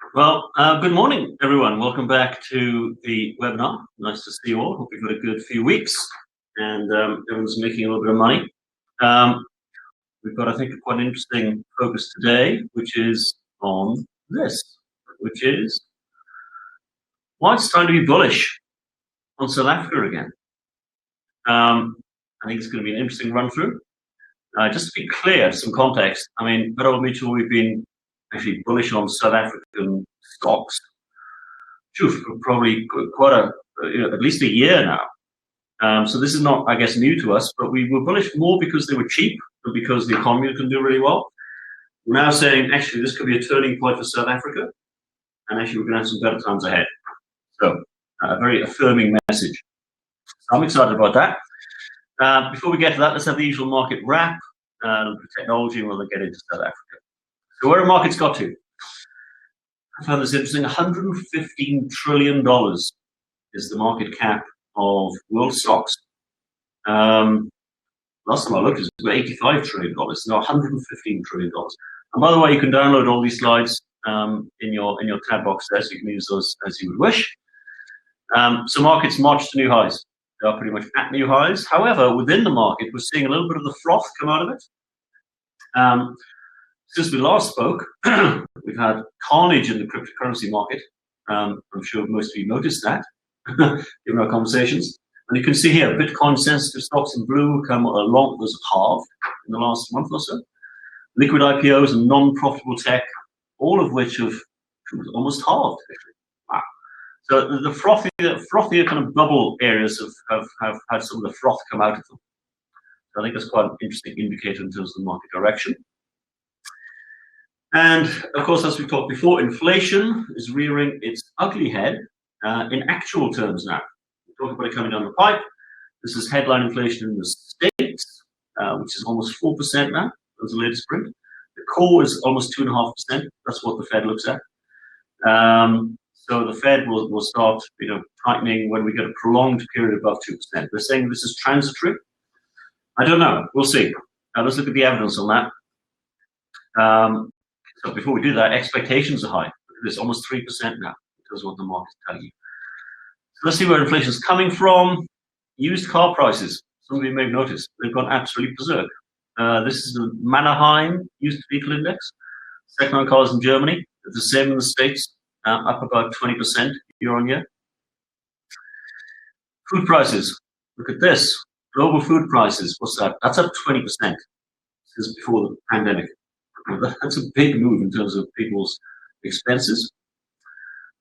Good morning, everyone. Welcome back to the webinar. Nice to see you all. Hope you've had a good few weeks and everyone's making a little bit of money. We've got, I think, quite an interesting focus today, which is on this, which is why it's time to be bullish on South Africa again. I think it's going to be an interesting run through. Just to be clear, some context. I mean, at Old Mutual, we've been actually bullish on South African stocks, for probably quite at least a year now. So this is not, I guess, new to us, but we were bullish more because they were cheap than because the economy can do really well. We're now saying, actually, this could be a turning point for South Africa, and actually we're going to have some better times ahead. So a very affirming message. So I'm excited about that. Before we get to that, let's have the usual market wrap, technology, and we'll get into South Africa. So where have markets got to? I found this interesting. $115 trillion is the market cap of world stocks. Last time I looked, it was about $85 trillion. Now $115 trillion. And by the way, you can download all these slides in your tab box there, so you can use those as you would wish. So markets march to new highs. They are pretty much at new highs. However, within the market, we're seeing a little bit of the froth come out of it. Since we last spoke, we've had carnage in the cryptocurrency market. I'm sure most of you noticed that, given our conversations. And you can see here, Bitcoin-sensitive stocks in blue come along, was halved in the last month or so. Liquid IPOs and non-profitable tech, all of which have almost halved. Wow. So the frothier kind of bubble areas have had some of the froth come out of them. So I think that's quite an interesting indicator in terms of the market direction. And of course, as we talked before, inflation is rearing its ugly head in actual terms now. We're talking about it coming down the pipe. This is headline inflation in the States, which is almost 4% now. That's the latest print. The core is almost 2.5%. That's what the Fed looks at. So the Fed will start, tightening when we get a prolonged period above 2%. They're saying this is transitory. I don't know. We'll see. Let's look at the evidence on that. So before we do that, expectations are high. There's almost 3% now, because what the market's telling you. So let's see where inflation is coming from. Used car prices. Some of you may have noticed they've gone absolutely berserk. This is the Mannerheim used vehicle index. Second-hand cars in Germany, it's the same in the States, up about 20% year on year. Food prices. Look at this. Global food prices. What's that? That's up 20% since before the pandemic. That's a big move in terms of people's expenses.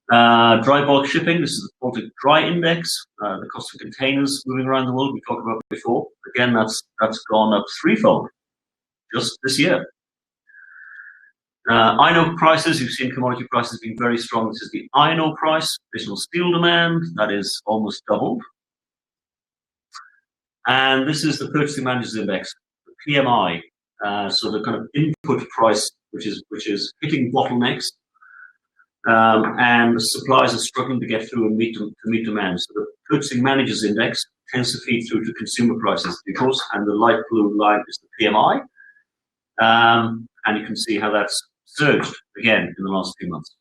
Dry bulk shipping, this is the Baltic Dry Index, the cost of containers moving around the world we talked about before. Again, that's gone up threefold just this year. Iron ore prices, you've seen commodity prices being very strong. This is the iron ore price, additional steel demand, that is almost doubled. And this is the Purchasing Managers Index, the PMI. So the kind of input price, which is hitting bottlenecks, and the suppliers are struggling to get through and meet demand. So the Purchasing Managers Index tends to feed through to consumer prices, of course, and the light blue line is the PMI. And you can see how that's surged again in the last few months.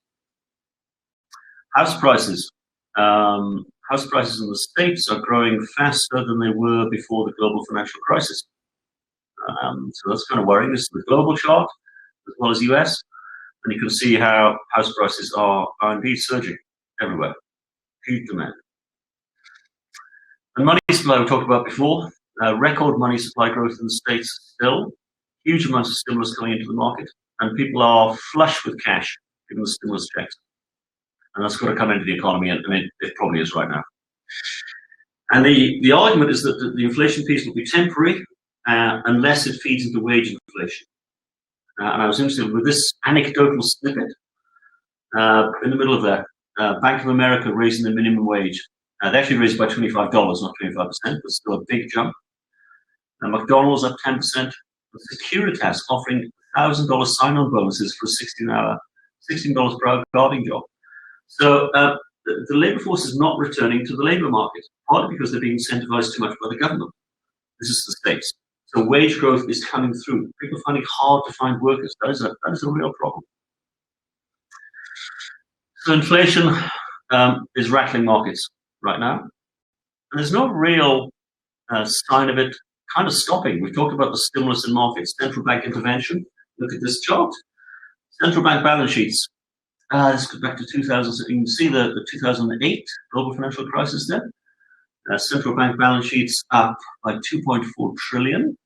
House prices. House prices in the States are growing faster than they were before the global financial crisis. So that's kind of worrying. This is the global chart as well as US, and you can see how house prices are indeed surging everywhere. Huge demand. And money supply we talked about before. Record money supply growth in the States still. Huge amounts of stimulus coming into the market, and people are flush with cash given the stimulus checks. And that's got to come into the economy, and it probably is right now. And the argument is that the inflation piece will be temporary, unless it feeds into wage inflation. And I was interested with this anecdotal snippet in the middle of that. Bank of America raising the minimum wage. They actually raised by $25, not 25%, but still a big jump. McDonald's up 10%. Securitas offering $1,000 sign-on bonuses for $16 per hour guarding job. So the labor force is not returning to the labor market, partly because they're being incentivized too much by the government. This is the States. So wage growth is coming through. People are finding it hard to find workers. That is a real problem. So inflation is rattling markets right now. And there's no real sign of it kind of stopping. We've talked about the stimulus in markets, central bank intervention. Look at this chart. Central bank balance sheets. This goes back to 2000. You can see the 2008 global financial crisis there. Central bank balance sheets up by 2.4 trillion,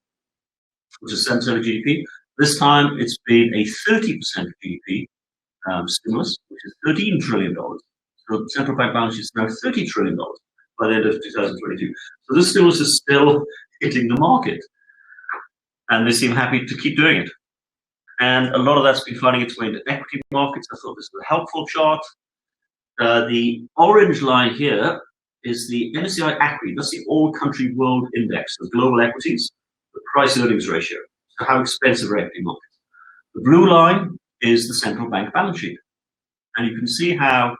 which is 7% of GDP. This time it's been a 30% GDP stimulus, which is $13 trillion. So central bank balance sheets now $30 trillion by the end of 2022. So this stimulus is still hitting the market, and they seem happy to keep doing it. And a lot of that's been finding its way into equity markets. I thought this was a helpful chart. The orange line here is the MSCI Acri. That's the All Country World Index of global equities, the price-earnings ratio. So how expensive are equity markets? The blue line is the central bank balance sheet. And you can see how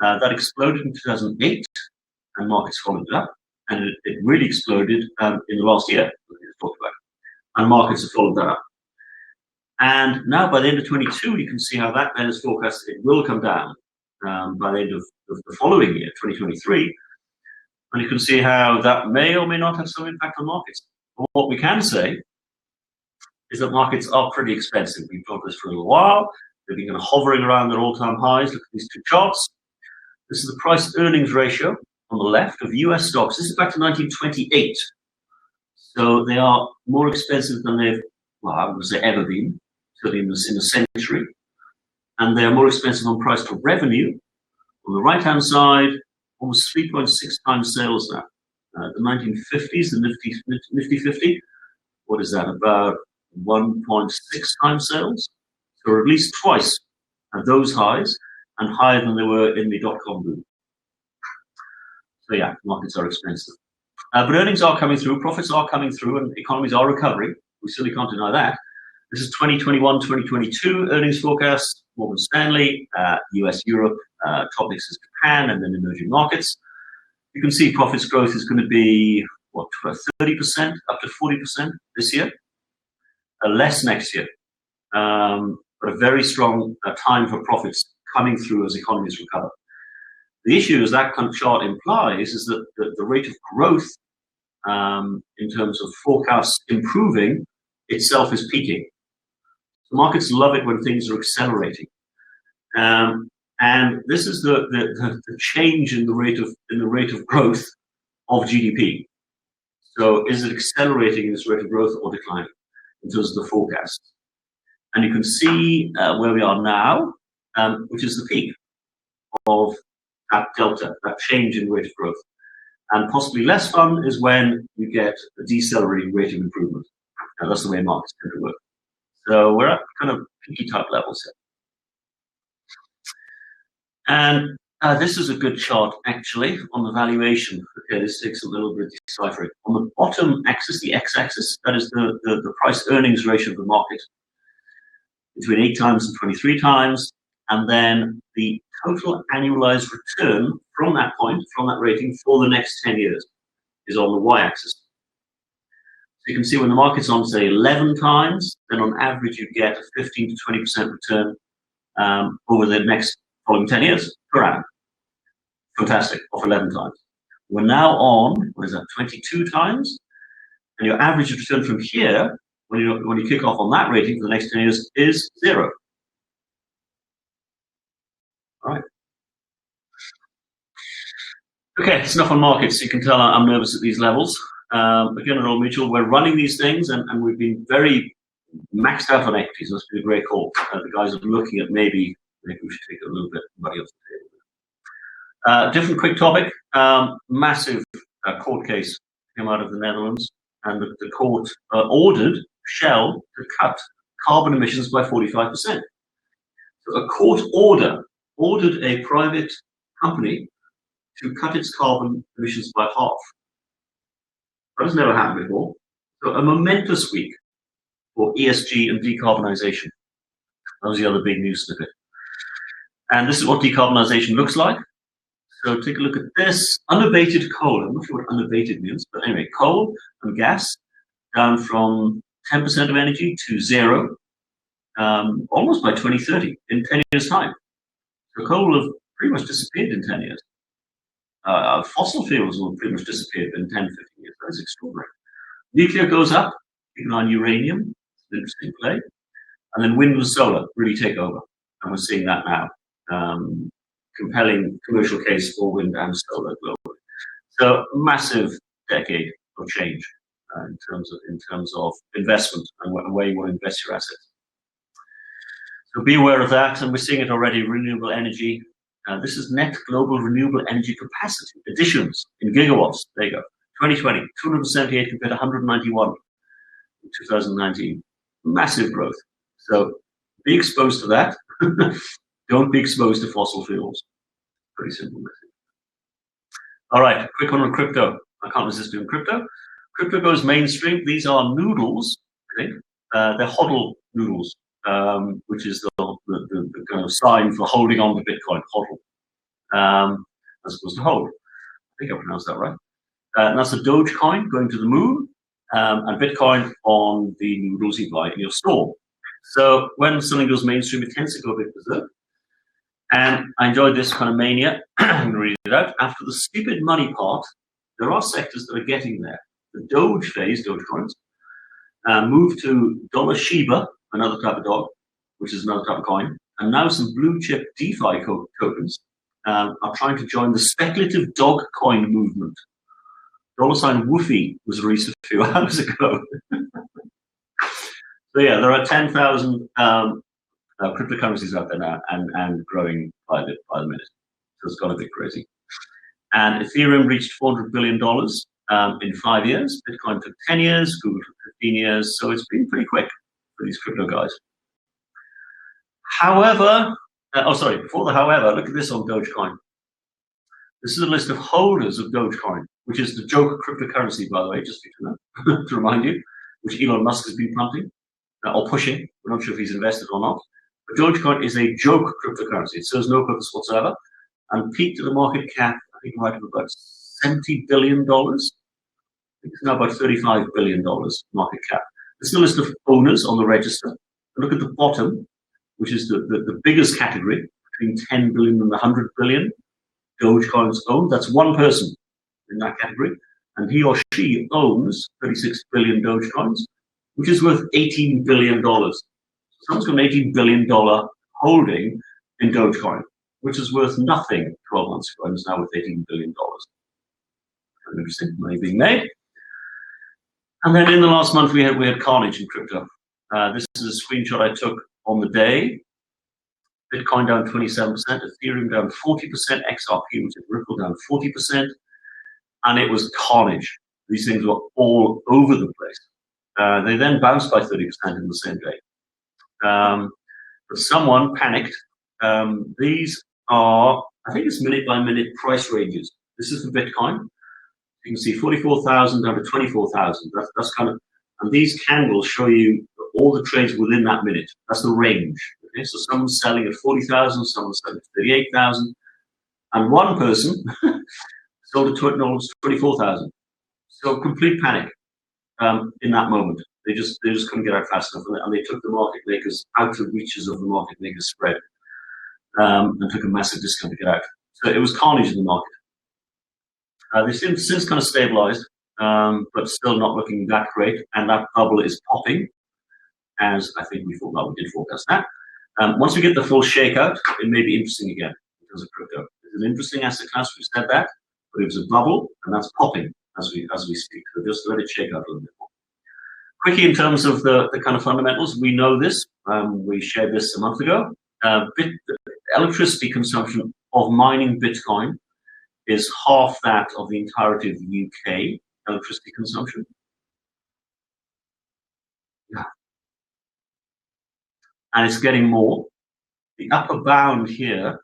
that exploded in 2008, and markets followed it up. And it really exploded in the last year, we just talked about. And markets have followed that up. And now by the end of 22, you can see how that then is forecast it will come down by the end of the following year, 2023. And you can see how that may or may not have some impact on markets. But what we can say is that markets are pretty expensive. We've got this for a little while. They've been kind of hovering around their all-time highs. Look at these two charts. This is the price-earnings ratio on the left of US stocks. This is back to 1928. So they are more expensive than they've, well, I would say ever been, certainly in a century. And they are more expensive on price to revenue. On the right-hand side, almost 3.6 times sales now. The 1950s, the Nifty 50, what is that, about 1.6 times sales? So at least twice at those highs, and higher than they were in the dot-com boom. So yeah, markets are expensive. But earnings are coming through, profits are coming through, and economies are recovering. We certainly can't deny that. This is 2021, 2022 earnings forecast, Morgan Stanley, US, Europe, top next is Japan, and then emerging markets. You can see profits growth is going to be, what, 30%, up to 40% this year. Less next year. But a very strong time for profits coming through as economies recover. The issue, as that kind of chart implies, is that the rate of growth in terms of forecasts improving itself is peaking. So markets love it when things are accelerating. And this is the change in the rate of growth of GDP. So is it accelerating in this rate of growth or declining in terms of the forecast? And you can see where we are now, which is the peak of that delta, that change in rate of growth. And possibly less fun is when you get a decelerating rate of improvement. And that's the way markets tend to work. So we're at kind of peaky type levels here. And this is a good chart, actually, on the valuation. Okay, this takes a little bit of deciphering. On the bottom axis, the x-axis, that is the price-earnings ratio of the market, between 8 times and 23 times. And then the total annualized return from that point, from that rating, for the next 10 years is on the y-axis. So you can see when the market's on, say, 11 times, then on average you get a 15 to 20% return over the next following 10 years per annum. Fantastic, off 11 times. We're now on, what is that, 22 times? And your average return from here, when you kick off on that rating for the next 10 years, is 0. All right. Okay, it's enough on markets. You can tell I'm nervous at these levels. Again, at Old Mutual, we're running these things, and we've been very maxed out on equities. That's been a great call. The guys are looking at maybe we should take a little bit of money off the table. Different quick topic. Massive court case came out of the Netherlands, and the court ordered Shell to cut carbon emissions by 45%. So a court ordered a private company to cut its carbon emissions by half. That has never happened before. So a momentous week for ESG and decarbonisation. That was the other big news snippet. And this is what decarbonisation looks like. So take a look at this. Unabated coal. I'm not sure what unabated means, but anyway, coal and gas down from 10% of energy to 0, almost by 2030, in 10 years' time. So coal have pretty much disappeared in 10 years. Fossil fuels will pretty much disappear in 10, 15 years. That's extraordinary. Nuclear goes up, keep an eye on uranium, it's an interesting play. And then wind and solar really take over. And we're seeing that now. Compelling commercial case for wind and solar globally. So massive decade of change in terms of investment and where you want to invest your assets. So be aware of that, and we're seeing it already. Renewable energy. This is net global renewable energy capacity additions in gigawatts. There you go. 2020, 278 compared to 191 in 2019. Massive growth. So be exposed to that. Don't be exposed to fossil fuels. Pretty simple message. All right, quick one on crypto. I can't resist doing crypto. Crypto goes mainstream. These are noodles, I think. They're hodl noodles, which is the kind of sign for holding on to Bitcoin, hodl, as opposed to hold. I think I pronounced that right. And that's a Dogecoin going to the moon, and Bitcoin on the noodles you buy in your store. So when something goes mainstream, it tends to go a bit berserk. And I enjoyed this kind of mania. I'm going to read it out. After the stupid money part, there are sectors that are getting there. The Doge phase, Dogecoins, moved to dollar Shiba, another type of dog, which is another type of coin. And now some blue chip DeFi tokens are trying to join the speculative dog coin movement. $ Woofy was released a few hours ago. So yeah, there are 10,000 cryptocurrencies out there now, and growing by the minute. So it's got a bit crazy. And Ethereum reached $400 billion in 5 years. Bitcoin took 10 years, Google took 15 years. So it's been pretty quick for these crypto guys. However, before the however, look at this on Dogecoin. This is a list of holders of Dogecoin, which is the joke cryptocurrency, by the way, just to remind you, which Elon Musk has been planting or pushing. We're not sure if he's invested or not. But Dogecoin is a joke cryptocurrency. It serves no purpose whatsoever, and peaked at a market cap, I think, right of about $70 billion. I think it's now about $35 billion market cap. This is the list of owners on the register. And look at the bottom, which is the biggest category, between 10 billion and 100 billion Dogecoins owned. That's one person in that category, and he or she owns 36 billion Dogecoins, which is worth $18 billion. Someone's got an $18 billion holding in Dogecoin, which is worth nothing 12 months ago, and is now worth $18 billion. Interesting, money being made. And then in the last month, we had carnage in crypto. This is a screenshot I took on the day. Bitcoin down 27%, Ethereum down 40%, XRP, which is Ripple, down 40%, and it was carnage. These things were all over the place. They then bounced by 30% in the same day. But someone panicked. These are, I think it's minute by minute price ranges. This is for Bitcoin. You can see 44,000 down to 24,000. That's kind of, and these candles show you all the trades within that minute. That's the range. Okay, so someone's selling at 40,000, someone's selling at 38,000, and one person sold at 24,000. So complete panic in that moment. They just couldn't get out fast enough, and they took the market makers out of reaches of the market makers spread, and took a massive discount to get out. So it was carnage in the market. They've since kind of stabilized, but still not looking that great, and that bubble is popping, as I think we did forecast that. Once we get the full shakeout, it may be interesting again in terms of crypto. It's an interesting asset class, we've said that, but it was a bubble, and that's popping as we speak. So just let it shake out a little bit more. Quickly, in terms of the kind of fundamentals, we know this. We shared this a month ago. The electricity consumption of mining Bitcoin is half that of the entirety of the UK electricity consumption. Yeah. And it's getting more. The upper bound here,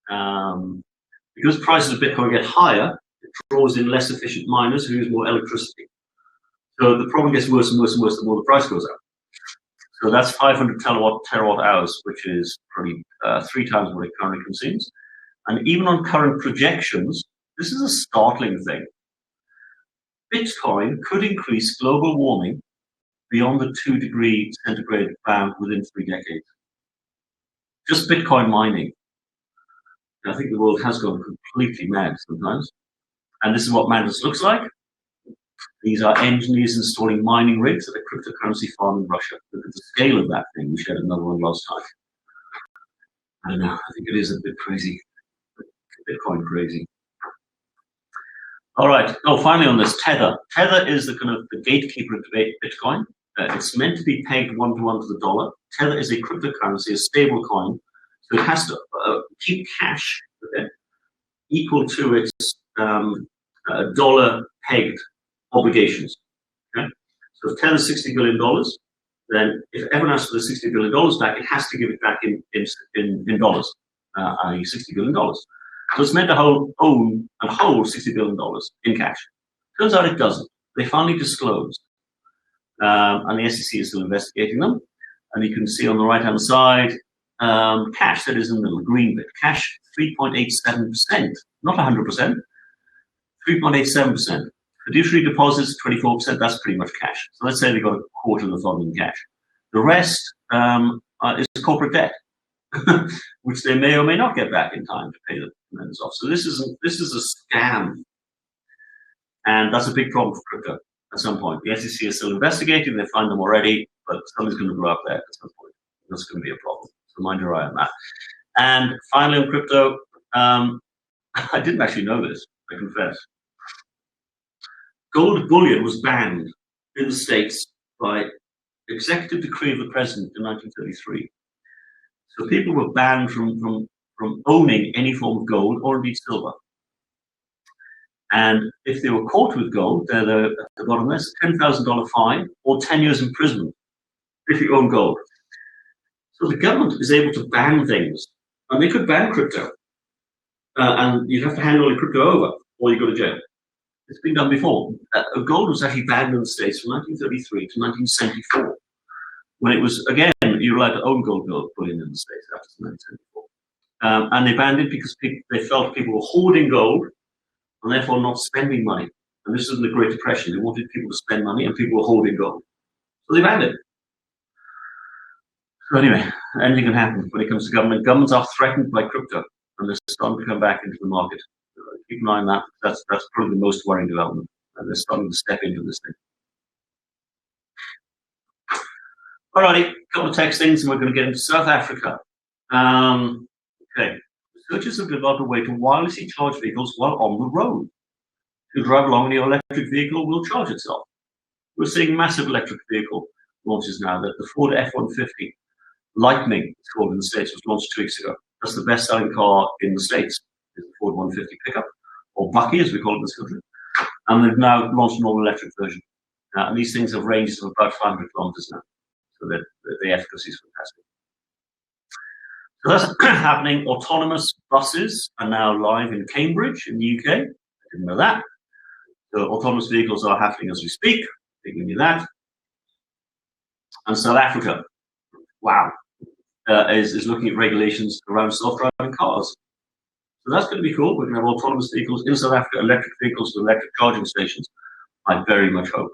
because prices of Bitcoin get higher, it draws in less efficient miners who use more electricity. So the problem gets worse and worse and worse the more the price goes up. So that's 500 terawatt hours, which is probably 3 times what it currently consumes. And even on current projections, this is a startling thing. Bitcoin could increase global warming beyond the 2-degree centigrade bound within 3 decades. Just Bitcoin mining. I think the world has gone completely mad sometimes. And this is what madness looks like. These are engineers installing mining rigs at a cryptocurrency farm in Russia. Look at the scale of that thing. We shared another one last time. I don't know. I think it is a bit crazy. Bitcoin crazy. All right. Oh, finally on this, Tether. Tether is the kind of the gatekeeper of Bitcoin. It's meant to be pegged 1-to-1 to the dollar. Tether is a cryptocurrency, a stable coin. So it has to keep cash, okay, equal to its dollar pegged obligations. Okay? So if Tether's $60 billion, then if everyone asks for the $60 billion back, it has to give it back in dollars, i.e. $60 billion. So it's meant to own and hold $60 billion in cash. Turns out it doesn't. They finally disclosed, and the SEC is still investigating them. And you can see on the right-hand side, cash, that is in the little green bit, cash 3.87%, not 100%, 3.87%. Fiduciary deposits 24%, that's pretty much cash. So let's say they got a quarter of the fund in cash. The rest is corporate debt, which they may or may not get back in time to pay the lenders off. So this is a scam, and that's a big problem for crypto at some point. The SEC is still investigating; they find them already, but something's going to blow up there at some point. That's going to be a problem. So mind your eye on that. And finally, on crypto, I didn't actually know this, I confess. Gold bullion was banned in the States by executive decree of the president in 1933. So people were banned from owning any form of gold or indeed silver. And if they were caught with gold, they're at the bottom of this, $10,000 fine or 10 years imprisonment if you own gold. So the government is able to ban things, and they could ban crypto, and you'd have to hand all your crypto over, or you go to jail. It's been done before. Gold was actually banned in the States from 1933 to 1974, when it was, again, you were allowed to own gold bullion in the States after 1974. And they banned it because they felt people were hoarding gold and therefore not spending money. And this was in the Great Depression. They wanted people to spend money, and people were hoarding gold. So they banned it. So anyway, anything can happen when it comes to government. Governments are threatened by crypto, and they're starting to come back into the market. Keep an eye on that. That's probably the most worrying development. And they're starting to step into this thing. Alrighty, a couple of text things, and we're going to get into South Africa. Okay, researchers have developed a way to wirelessly charge vehicles while on the road. If you drive along and your electric vehicle will charge itself. We're seeing massive electric vehicle launches now. The Ford F-150 Lightning, it's called in the States, was launched 2 weeks ago. That's the best-selling car in the States, is the Ford 150 pickup, or Bucky, as we call it in this country. And they've now launched an all-electric version. And these things have ranges of about 500 kilometers now. So the efficacy is fantastic. So that's happening. Autonomous buses are now live in Cambridge in the UK. I didn't know that. So autonomous vehicles are happening as we speak. They give you that. And South Africa, wow, is looking at regulations around self-driving cars. So that's going to be cool. We're going to have autonomous vehicles in South Africa, electric vehicles with electric charging stations. I very much hope.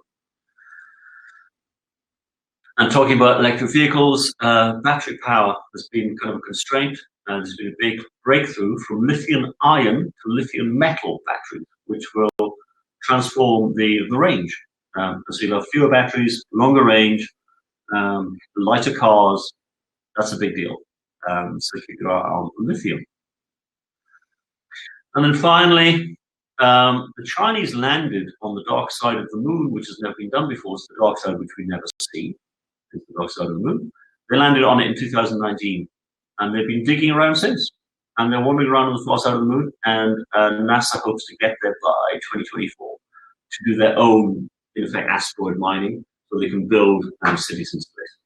And talking about electric vehicles, battery power has been kind of a constraint. There's been a big breakthrough from lithium ion to lithium metal batteries, which will transform the range. So you'll have fewer batteries, longer range, lighter cars. That's a big deal. So keep your eye on lithium. And then finally, the Chinese landed on the dark side of the moon, which has never been done before. It's the dark side which we never see. It's the dark side of the moon. They landed on it in 2019, and they've been digging around since. And they're wandering around on the far side of the moon, and NASA hopes to get there by 2024 to do their own, in effect, asteroid mining, so they can build cities in space.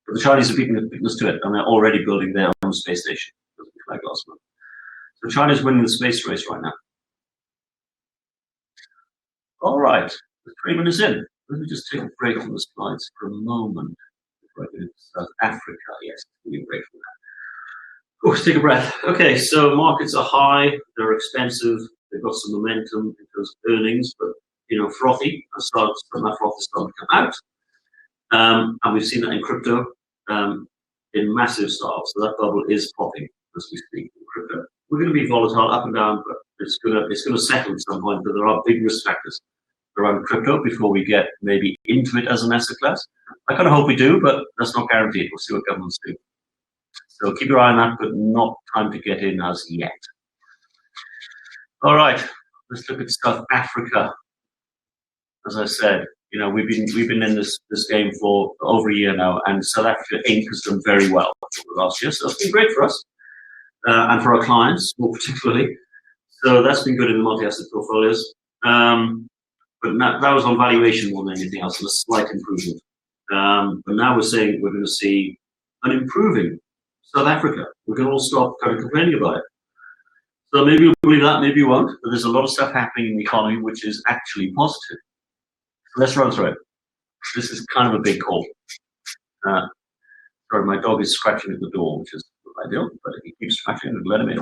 But the Chinese are beating us to it, and they're already building their own space station, like last month. So China's winning the space race right now. All right, we're 3 minutes in. Let me just take a break from the slides for a moment before I get into South Africa. Yes, give me a break from that. Of course, take a breath. Okay, so markets are high, they're expensive, they've got some momentum in terms of earnings, but frothy. Some of that froth is starting to come out. And we've seen that in crypto in massive style. So that bubble is popping as we speak in crypto, we're going to be volatile up and down, but it's going to settle at some point. But there are big risk factors around crypto before we get maybe into it as an asset class. I kind of hope we do, but that's not guaranteed. We'll see what governments do. So keep your eye on that, but not time to get in as yet. All right, let's look at South Africa. As I said, you know, we've been in this game for over a year now, and South Africa Inc. has done very well last year, so it's been great for us and for our clients more particularly. So that's been good in the multi-asset portfolios. But that was on valuation more than anything else, and a slight improvement. But now we're saying we're going to see an improving South Africa. We can all stop kind of complaining about it. So maybe you'll believe that, maybe you won't. But there's a lot of stuff happening in the economy which is actually positive. So let's run through it. This is kind of a big call. Sorry, my dog is scratching at the door, which is not ideal, but if he keeps scratching, we'll let him in.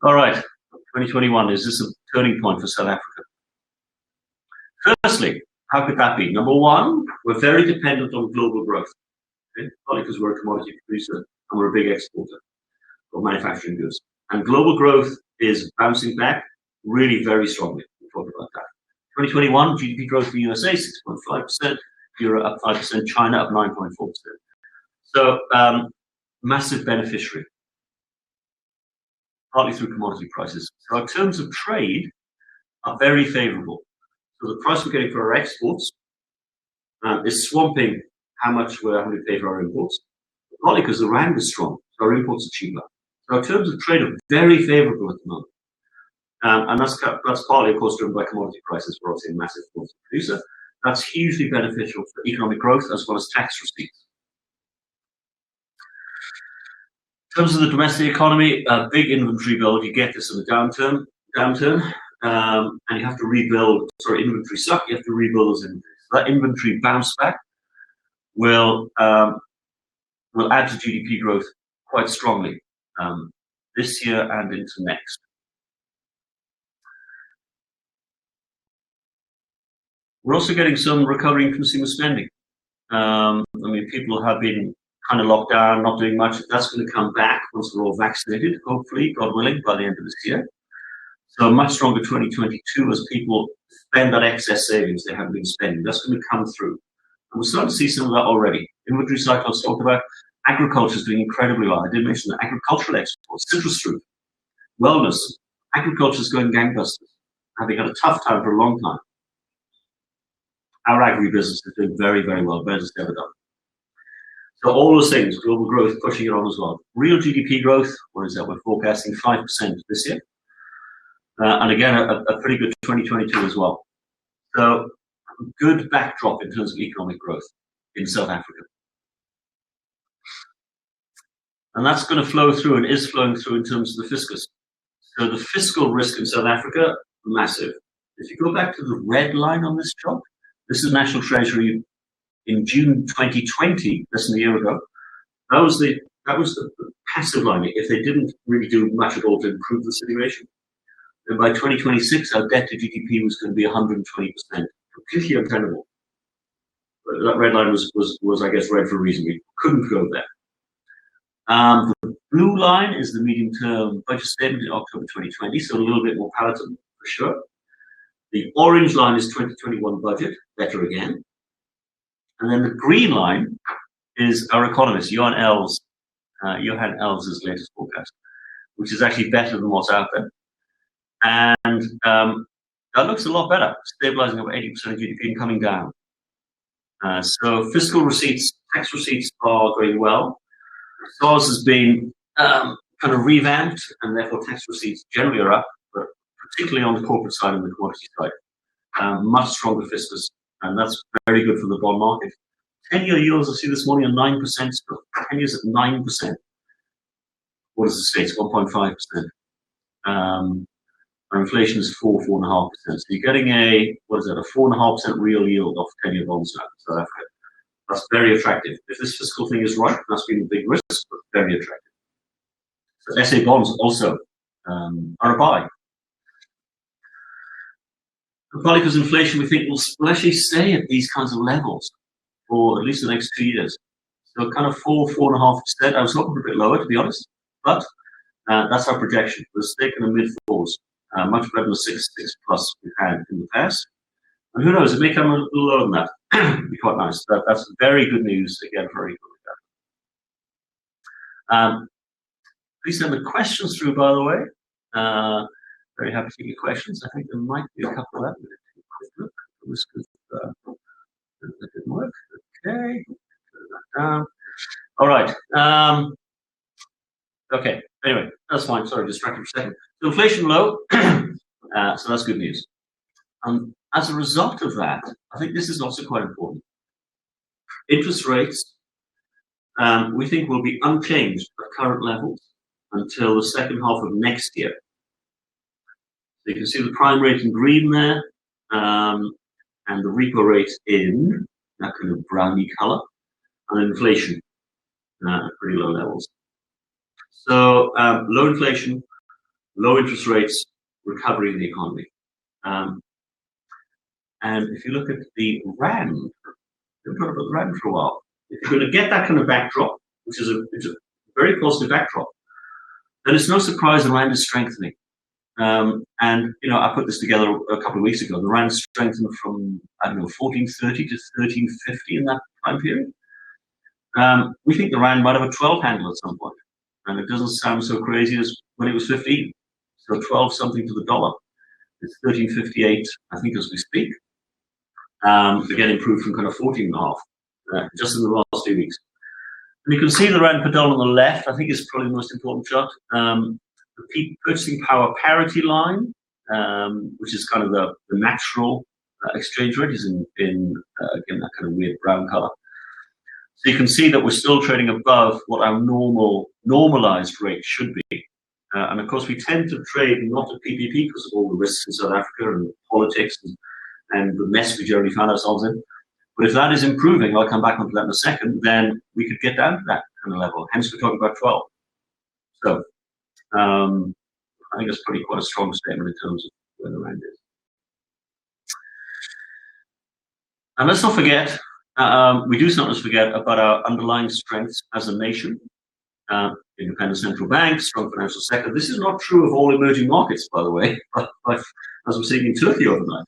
All right, 2021, is this a turning point for South Africa? Firstly, how could that be? Number one, we're very dependent on global growth. Okay? Partly because we're a commodity producer and we're a big exporter of manufacturing goods. And global growth is bouncing back really very strongly. We'll talk about that. 2021, GDP growth in the USA, 6.5%, Europe up 5%, China up 9.4%. So, massive beneficiary, partly through commodity prices. So our terms of trade are very favorable. So the price we're getting for our exports is swamping how much we're having to pay for our imports, partly because the rand is strong, so our imports are cheaper. So our terms of trade are very favorable at the moment. And that's partly, of course, driven by commodity prices. We're obviously a massive commodity producer. That's hugely beneficial for economic growth as well as tax receipts. In terms of the domestic economy, a big inventory build. You get this in a downturn, and you have to rebuild. Sorry, inventory suck. You have to rebuild those inventories. So that inventory bounce back will add to GDP growth quite strongly this year and into next. We're also getting some recovery in consumer spending. I mean, people have been kind of locked down, not doing much. That's going to come back once we're all vaccinated, hopefully, God willing, by the end of this year. So a much stronger 2022 as people spend that excess savings they haven't been spending. That's going to come through. And we're starting to see some of that already. Inventory cycle I talked about. Agriculture is doing incredibly well. I did mention that. Agricultural exports, citrus fruit, wellness. Agriculture is going gangbusters. Having had a tough time for a long time. Our agribusiness is doing very, very well, better than it's ever done. So all those things, global growth pushing it on as well. Real GDP growth, what is that? We're forecasting 5% this year. And again, a pretty good 2022 as well. So good backdrop in terms of economic growth in South Africa. And that's going to flow through and is flowing through in terms of the fiscus. So the fiscal risk in South Africa, massive. If you go back to the red line on this chart, this is National Treasury in June 2020, less than a year ago. That was the passive line. If they didn't really do much at all to improve the situation, then by 2026, our debt to GDP was going to be 120%, completely untenable. But that red line was I guess red for a reason. We couldn't go there. The blue line is the medium-term budget statement in October 2020, so a little bit more palatable for sure. The orange line is 2021 budget, better again. And then the green line is our economist, Johan Els' latest forecast, which is actually better than what's out there. And that looks a lot better, stabilizing over 80% of GDP and coming down. So fiscal receipts, tax receipts are going well. SARS has been kind of revamped, and therefore tax receipts generally are up, but particularly on the corporate side and the commodity side. Much stronger fiscus, and that's very good for the bond market. 10-year yields, I see this morning, are 9%. 10 years at 9%. What is the States? 1.5%. Our inflation is 4.5%. So you're getting a 4.5% real yield off 10-year bonds now in South Africa. That's very attractive. If this fiscal thing is right, that's been a big risk, but very attractive. So SA bonds also are a buy. Partly because inflation, we think, will actually stay at these kinds of levels for at least the next 2 years. So kind of 4.5%. I was hoping for a bit lower, to be honest. But That's our projection. We're sticking in the mid-4s, much better than the 6 plus we've had in the past. And who knows, it may come a little lower than that. It'd be quite nice. That's very good news again for economic data. Please send the questions through, by the way. Very happy to take your questions. I think there might be a couple of them. Quick look. This that didn't work. Okay. Put that down. All right. Okay. Anyway, that's fine. Sorry, distracted for a second. So inflation low. So that's good news. As a result of that, I think this is also quite important. Interest rates, we think, will be unchanged at current levels until the second half of next year. So you can see the prime rate in green there, and the repo rate in that kind of browny color, and inflation at pretty low levels. So low inflation, low interest rates, recovery in the economy. And if you look at the RAND, we've talked about the RAND for a while. If you're going to get that kind of backdrop, which is a very positive backdrop, then it's no surprise the RAND is strengthening. And I put this together a couple of weeks ago. The RAND strengthened from 1430 to 1350 in that time period. We think the RAND might have a 12 handle at some point, and it doesn't sound so crazy as when it was 15. So 12 something to the dollar. It's 1358, I think, as we speak. Again, improved from kind of 14.5 just in the last 2 weeks. And you can see the RAND per dollar on the left. I think is probably the most important chart. The purchasing power parity line, which is kind of the natural exchange rate, is in again that kind of weird brown color. So you can see that we're still trading above what our normalized rate should be. And of course, we tend to trade not at PPP because of all the risks in South Africa and politics and the mess we generally found ourselves in. But if that is improving, I'll come back onto that in a second, then we could get down to that kind of level. Hence, we're talking about 12. So I think that's pretty quite a strong statement in terms of where the RAND is. And let's not forget, we do not forget about our underlying strengths as a nation. Independent central banks, strong financial sector. This is not true of all emerging markets, by the way, but as we're seeing in Turkey overnight,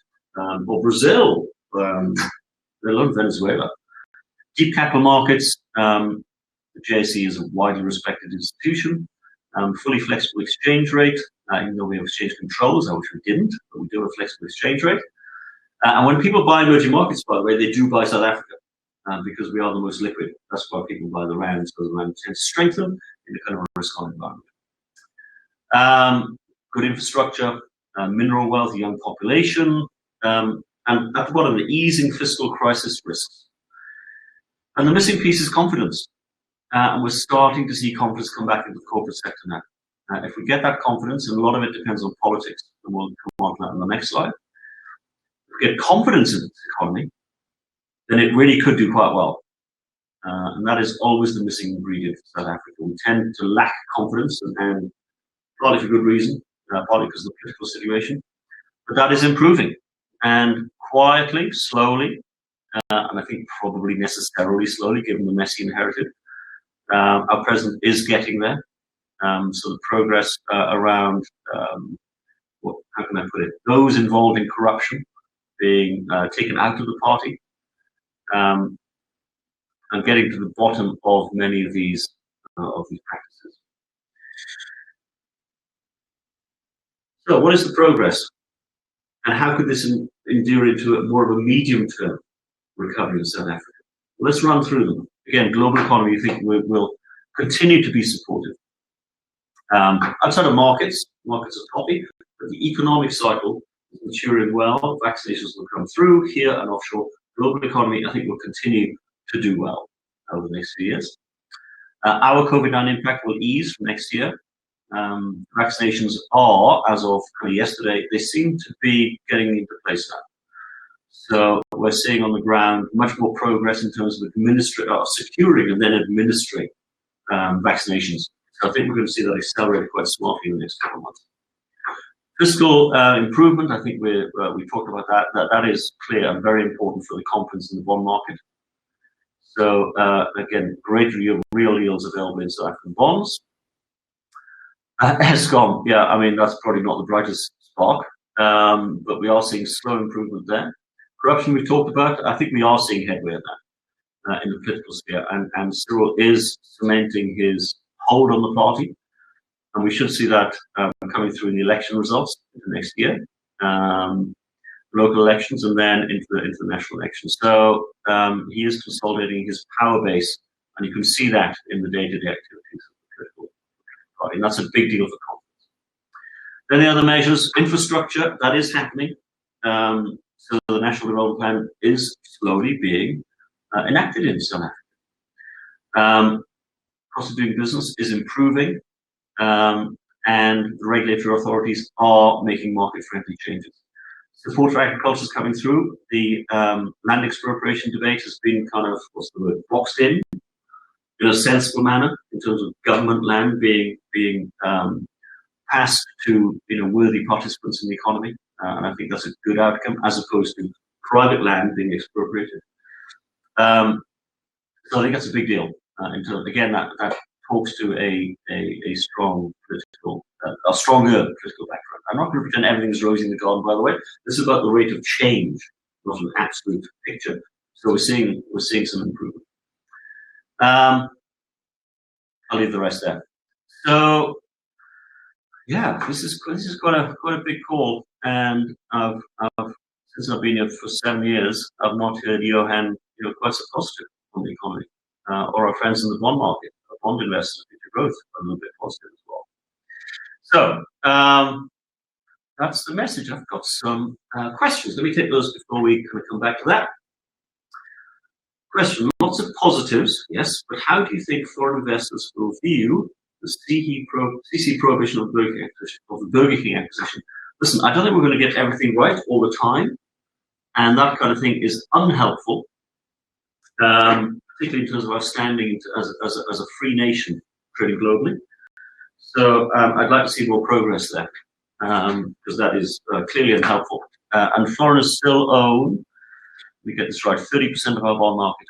or Brazil, let alone Venezuela. Deep capital markets, the JSE is a widely respected institution, fully flexible exchange rate, even though we have exchange controls, which we didn't, but we do have a flexible exchange rate. And when people buy emerging markets, by the way, they do buy South Africa. Because we are the most liquid. That's why people buy the RAND, so the RAND tends to strengthen in a kind of risk-on environment. Good infrastructure, mineral wealth, young population, and at the bottom, the easing fiscal crisis risks. And the missing piece is confidence. And we're starting to see confidence come back into the corporate sector now. If we get that confidence, and a lot of it depends on politics, and we'll come on to that on the next slide. If we get confidence in this economy, then it really could do quite well. And that is always the missing ingredient for South Africa. We tend to lack confidence, and partly for good reason, partly because of the political situation. But that is improving. And quietly, slowly, and I think probably necessarily slowly, given the mess he inherited, our president is getting there. So the progress around, how can I put it, those involved in corruption being taken out of the party, and getting to the bottom of many of these practices. So, what is the progress, and how could this endure into a more of a medium-term recovery in South Africa? Well, let's run through them. Again, global economy, I think will continue to be supportive. Outside of markets are toppy, but the economic cycle is maturing well. Vaccinations will come through here and offshore. Global economy, I think, will continue to do well over the next few years. Our COVID-19 impact will ease from next year. Vaccinations are, as of yesterday, they seem to be getting into place now. So we're seeing on the ground much more progress in terms of securing and then administering vaccinations. So I think we're going to see that accelerate quite smartly in the next couple of months. Fiscal improvement, I think we talked about that. That is clear and very important for the confidence in the bond market. So again, greater real yields available in South African bonds. ESCOM, yeah, I mean, that's probably not the brightest spark, but we are seeing slow improvement there. Corruption we talked about, I think we are seeing headway in that, in the political sphere, and Cyril is cementing his hold on the party, and we should see that coming through in the election results into next year, local elections, and then into the national elections. So he is consolidating his power base, and you can see that in the day-to-day activities of the political party, and that's a big deal for confidence. Then the other measures, infrastructure, that is happening. So the National Development Plan is slowly being enacted in South Africa. Cost of doing business is improving, and the regulatory authorities are making market-friendly changes. Support for agriculture is coming through. The land expropriation debate has been kind of, boxed in a sensible manner in terms of government land being passed to worthy participants in the economy, and I think that's a good outcome as opposed to private land being expropriated. So I think that's a big deal. In terms, again, that talks to a strong political, a stronger political background. I'm not going to pretend everything's rosy in the garden, by the way. This is about the rate of change, not an absolute picture. So we're seeing some improvement. I'll leave the rest there. So yeah, this is quite a big call, and since I've been here for 7 years, I've not heard Johan quite so positive on the economy, or our friends in the bond market, our bond investors into growth, are a little bit positive as well. So that's the message. I've got some questions. Let me take those before we kind of come back to that. Question: lots of positives, yes, but how do you think foreign investors will view the CC prohibition of the Burger King acquisition? Listen, I don't think we're going to get everything right all the time, and that kind of thing is unhelpful, particularly in terms of our standing as a free nation trading globally. So I'd like to see more progress there, because that is clearly unhelpful. And foreigners still own, we get this right, 30% of our bond market,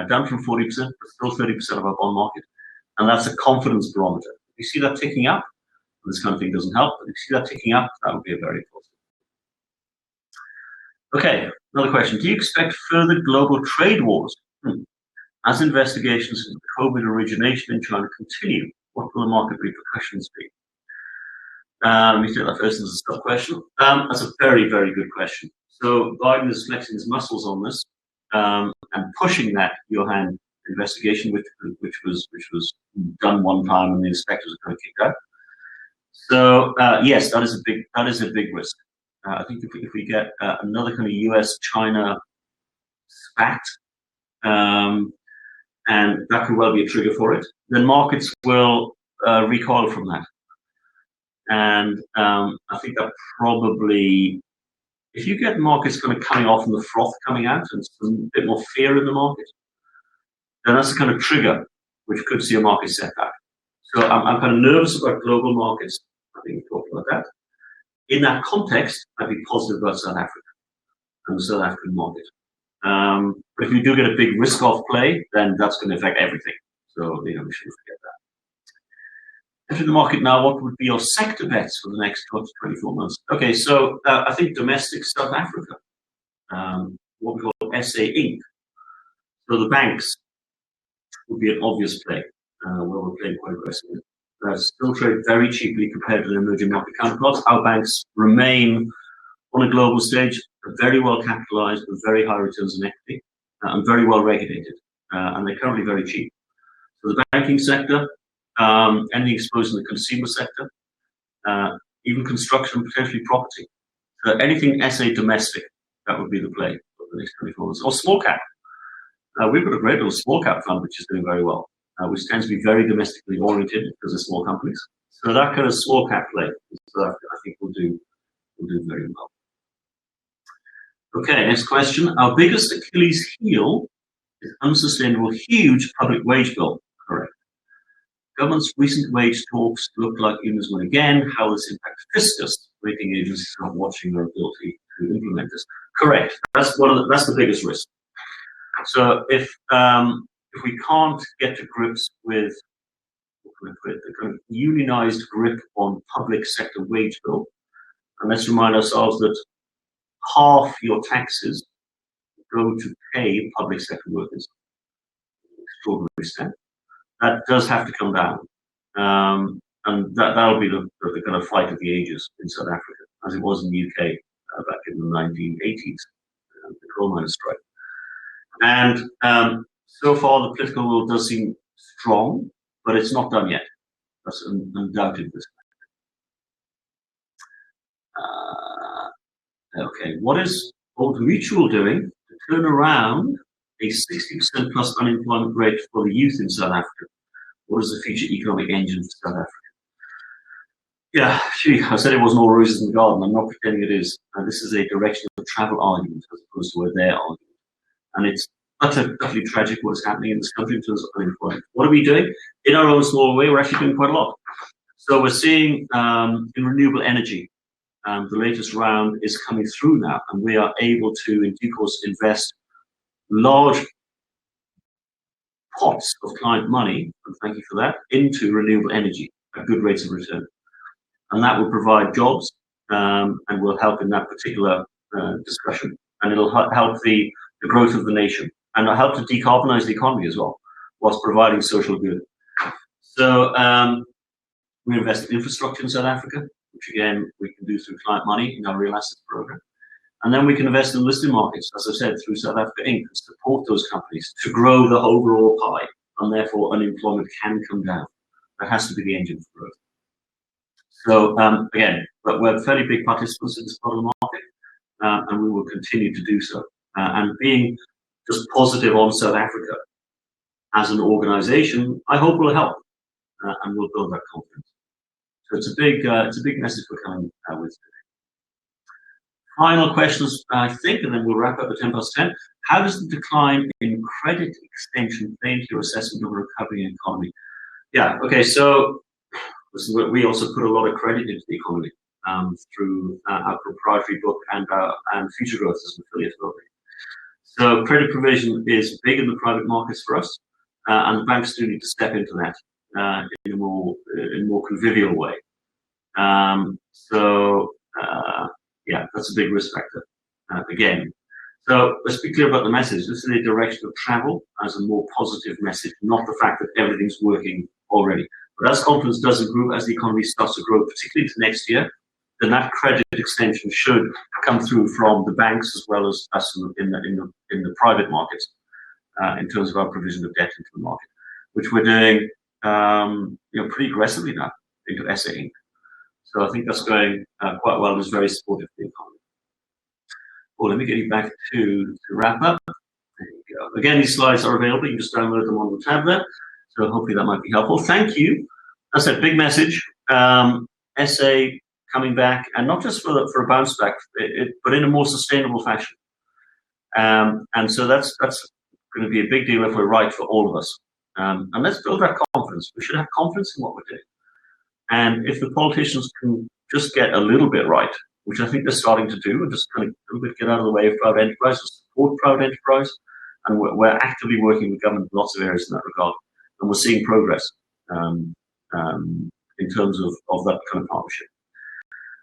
down from 40%, but still 30% of our bond market. And that's a confidence barometer. If you see that ticking up, this kind of thing doesn't help, but if you see that ticking up, that would be a very positive. Okay, another question. Do you expect further global trade wars? As investigations into COVID origination in China continue, what will the market repercussions be? Let me take that first as a sub-question. That's a very, very good question. So Biden is flexing his muscles on this, and pushing that Johan investigation, which was done one time, and the inspectors are kind of kicked out. So yes, that is a big risk. I think if we get another kind of US-China spat, and that could well be a trigger for it, then markets will recoil from that. And I think that probably, if you get markets kind of coming off and the froth coming out and some bit more fear in the market, then that's a kind of trigger which could see a market setback. So I'm kind of nervous about global markets. I think we talked about that. In that context, I'd be positive about South Africa and the South African market. But if you do get a big risk-off play, then that's going to affect everything. So we shouldn't forget that. Into the market now, what would be your sector bets for the next 12 to 24 months? Okay, so I think domestic South Africa, what we call SA Inc. So the banks would be an obvious play, where we're playing quite aggressively. Still trade very cheaply compared to the emerging market counterparts. Our banks remain on a global stage, very well capitalized with very high returns on equity, and very well regulated, and they're currently very cheap. So the banking sector, anything exposed in the consumer sector, even construction, potentially property. So anything SA domestic, that would be the play for the next 24 months. Or small cap. We've got a great little small cap fund which is doing very well, which tends to be very domestically oriented because of small companies. So that kind of small cap play, so I think will do very well. Okay, next question. Our biggest Achilles heel is unsustainable, huge public wage bill. Correct. Government's recent wage talks look like unions win again. How will this impact Fiscal? Rating agencies are watching their ability to implement this. Correct. That's the biggest risk. So if we can't get to grips with going to put it, the kind of unionized grip on public sector wage bill. And let's remind ourselves that half your taxes go to pay public sector workers. Extraordinary step. That does have to come down. And that'll be the kind of fight of the ages in South Africa, as it was in the UK back in the 1980s, the coal miners' strike. And so far, the political will does seem strong, but it's not done yet. That's undoubted. Okay, what is Old Mutual doing to turn around a 60% plus unemployment rate for the youth in South Africa? What is the future economic engine for South Africa? Yeah, I said it wasn't all roses in the garden. I'm not pretending it is. This is a direction of travel argument as opposed to a their argument. And it's utterly tragic what is happening in this country in terms of unemployment. What are we doing? In our own small way, we're actually doing quite a lot. So we're seeing in renewable energy, the latest round is coming through now, and we are able to, in due course, invest large pots of client money, and thank you for that, into renewable energy at good rates of return. And that will provide jobs and will help in that particular discussion. And it'll help the growth of the nation, and it'll help to decarbonize the economy as well, whilst providing social good. So we invest in infrastructure in South Africa, which again, we can do through client money in our real assets program. And then we can invest in listed markets, as I said, through South Africa Inc., and support those companies to grow the overall pie, and therefore unemployment can come down. That has to be the engine for growth. So again, but we're fairly big participants in this part of the market, and we will continue to do so. And being just positive on South Africa as an organization, I hope will help, and will build that confidence. So it's a big message we're coming with today. Final questions, I think, and then we'll wrap up at 10:10. How does the decline in credit extension play into your assessment of a recovery in economy? Yeah, okay, so we also put a lot of credit into the economy through our proprietary book and Future Growth as an affiliate of it. So credit provision is big in the private markets for us, and the banks do need to step into that in a more convivial way. Yeah, that's a big risk factor again. So let's be clear about the message. This is a direction of travel as a more positive message, not the fact that everything's working already. But as confidence does improve, as the economy starts to grow, particularly into next year, then that credit extension should come through from the banks as well as us in the private markets in terms of our provision of debt into the market, which we're doing pretty aggressively now into SA Inc. So I think that's going quite well and is very supportive of the economy. Well, let me get you back to wrap up. There you go. Again, these slides are available. You can just download them on the tab there. So hopefully that might be helpful. Thank you. That's a big message. SA coming back, and not just for a bounce back, but in a more sustainable fashion. And so that's going to be a big deal if we're right for all of us. And let's build that confidence. We should have confidence in what we're doing. And if the politicians can just get a little bit right, which I think they're starting to do, and just kind of a little bit get out of the way of private enterprise, support private enterprise, and we're actively working with government in lots of areas in that regard, and we're seeing progress in terms of that kind of partnership.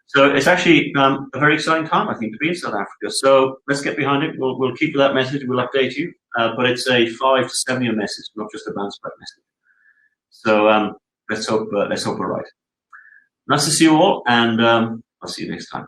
So it's actually a very exciting time, I think, to be in South Africa. So let's get behind it. We'll keep that message. We'll update you, but it's a 5 to 7 year message, not just a bounce back message. So let's hope we're right. Nice to see you all, and I'll see you next time.